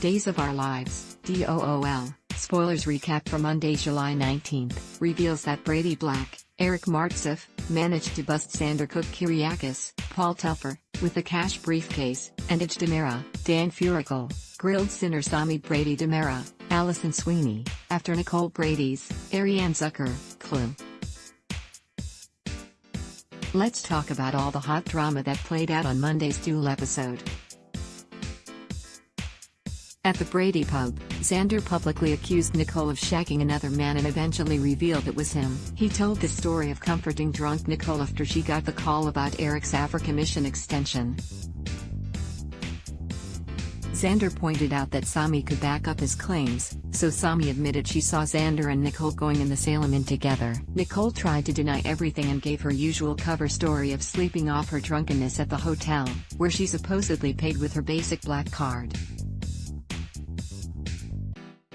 Days of Our Lives, DOOL. Spoilers recap for Monday, July 19th, reveals that Brady Black, Eric Martsev, managed to bust Xander Cook Kyriakis, Paul Telfer, with a cash briefcase, and Ij Demera, Dan Furical, Grilled Sinner Sami Brady Demera, Allison Sweeney, after Nicole Brady's, Ariane Zucker, Clue. Let's talk about all the hot drama that played out on Monday's DOOL episode. At the Brady pub, Xander publicly accused Nicole of shagging another man and eventually revealed it was him. He told the story of comforting drunk Nicole after she got the call about Eric's Africa mission extension. Xander pointed out that Sami could back up his claims, so Sami admitted she saw Xander and Nicole going in the Salem Inn together. Nicole tried to deny everything and gave her usual cover story of sleeping off her drunkenness at the hotel, where she supposedly paid with her basic black card.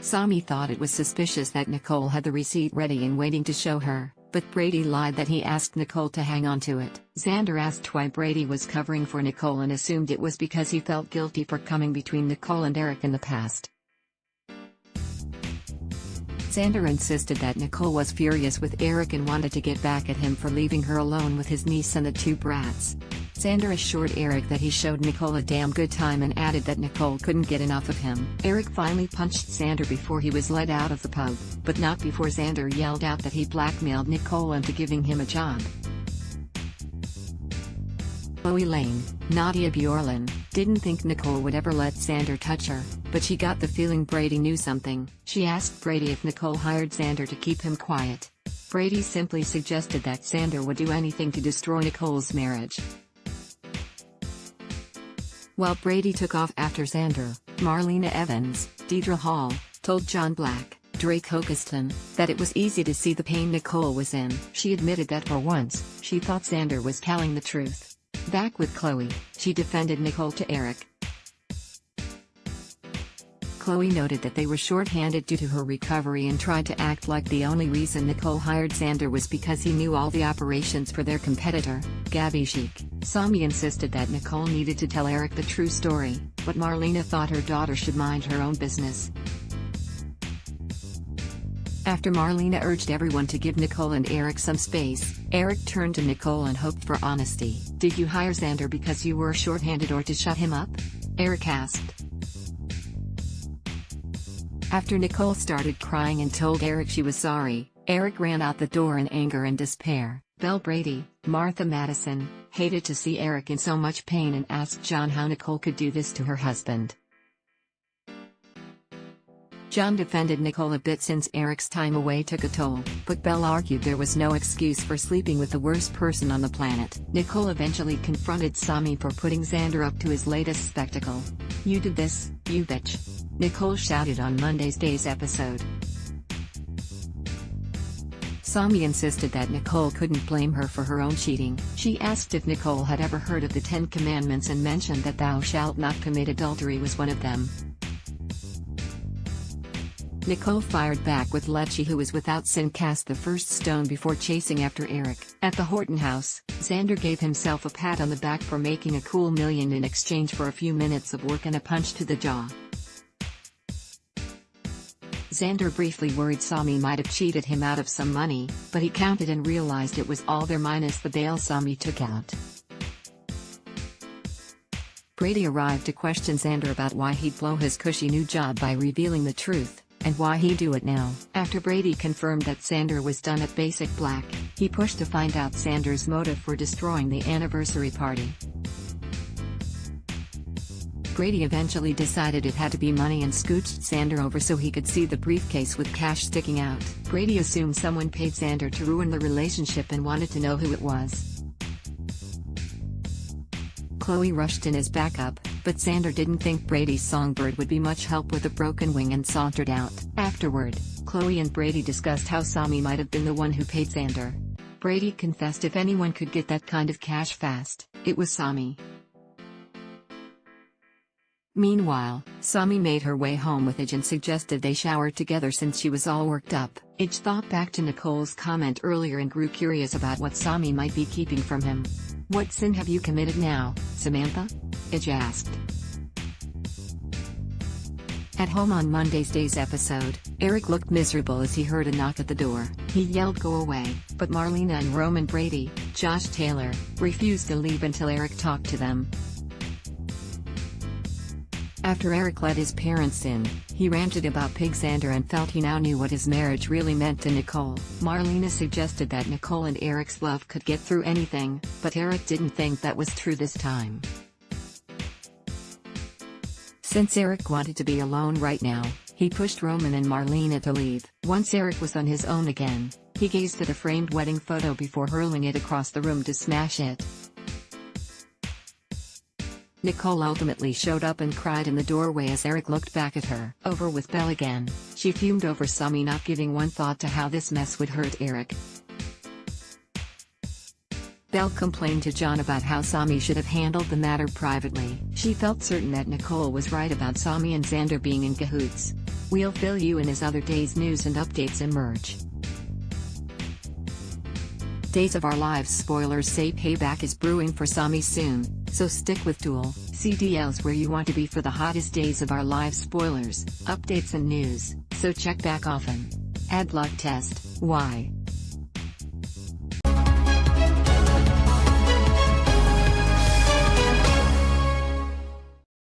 Sami thought it was suspicious that Nicole had the receipt ready and waiting to show her, but Brady lied that he asked Nicole to hang on to it. Xander asked why Brady was covering for Nicole and assumed it was because he felt guilty for coming between Nicole and Eric in the past. Xander insisted that Nicole was furious with Eric and wanted to get back at him for leaving her alone with his niece and the two brats. Xander assured Eric that he showed Nicole a damn good time and added that Nicole couldn't get enough of him. Eric finally punched Xander before he was let out of the pub, but not before Xander yelled out that he blackmailed Nicole into giving him a job. Chloe Lane, Nadia Bjorlin, didn't think Nicole would ever let Xander touch her, but she got the feeling Brady knew something. She asked Brady if Nicole hired Xander to keep him quiet. Brady simply suggested that Xander would do anything to destroy Nicole's marriage. While Brady took off after Xander, Marlena Evans, Deidre Hall, told John Black, Drake Hokeston, that it was easy to see the pain Nicole was in. She admitted that for once, she thought Xander was telling the truth. Back with Chloe, she defended Nicole to Eric. Chloe noted that they were short-handed due to her recovery and tried to act like the only reason Nicole hired Xander was because he knew all the operations for their competitor, Gabby Chic. Sami insisted that Nicole needed to tell Eric the true story, but Marlena thought her daughter should mind her own business. After Marlena urged everyone to give Nicole and Eric some space, Eric turned to Nicole and hoped for honesty. "Did you hire Xander because you were short-handed or to shut him up?" Eric asked. After Nicole started crying and told Eric she was sorry, Eric ran out the door in anger and despair. Belle Brady, Martha Madison, hated to see Eric in so much pain and asked John how Nicole could do this to her husband. John defended Nicole a bit since Eric's time away took a toll, but Belle argued there was no excuse for sleeping with the worst person on the planet. Nicole eventually confronted Sami for putting Xander up to his latest spectacle. "You did this, you bitch," Nicole shouted on Monday's episode. Sami insisted that Nicole couldn't blame her for her own cheating. She asked if Nicole had ever heard of the 10 Commandments and mentioned that "thou shalt not commit adultery" was one of them. Nicole fired back with "let she who is without sin cast the first stone" before chasing after Eric. At the Horton house, Xander gave himself a pat on the back for making a cool million in exchange for a few minutes of work and a punch to the jaw. Xander briefly worried Sami might have cheated him out of some money, but he counted and realized it was all there minus the bail Sami took out. Brady arrived to question Xander about why he'd blow his cushy new job by revealing the truth, and why he'd do it now. After Brady confirmed that Xander was done at Basic Black, he pushed to find out Xander's motive for destroying the anniversary party. Brady eventually decided it had to be money and scooched Xander over so he could see the briefcase with cash sticking out. Brady assumed someone paid Xander to ruin the relationship and wanted to know who it was. Chloe rushed in as backup, but Xander didn't think Brady's songbird would be much help with a broken wing and sauntered out. Afterward, Chloe and Brady discussed how Sami might have been the one who paid Xander. Brady confessed if anyone could get that kind of cash fast, it was Sami. Meanwhile, Sami made her way home with Ij and suggested they shower together since she was all worked up. Ij thought back to Nicole's comment earlier and grew curious about what Sami might be keeping from him. "What sin have you committed now, Samantha?" Ij asked. At home on Monday's episode, Eric looked miserable as he heard a knock at the door. He yelled go away, but Marlena and Roman Brady, Josh Taylor, refused to leave until Eric talked to them. After Eric let his parents in, he ranted about Xander and felt he now knew what his marriage really meant to Nicole. Marlena suggested that Nicole and Eric's love could get through anything, but Eric didn't think that was true this time. Since Eric wanted to be alone right now, he pushed Roman and Marlena to leave. Once Eric was on his own again, he gazed at a framed wedding photo before hurling it across the room to smash it. Nicole ultimately showed up and cried in the doorway as Eric looked back at her. Over with Belle again, she fumed over Sami not giving one thought to how this mess would hurt Eric. Belle complained to John about how Sami should have handled the matter privately. She felt certain that Nicole was right about Sami and Xander being in cahoots. We'll fill you in as other days' news and updates emerge. Days of Our Lives spoilers say payback is brewing for Sami soon, so stick with DOOL. CDL's where you want to be for the hottest Days of Our Lives spoilers, updates and news, so check back often. Ad block test, why?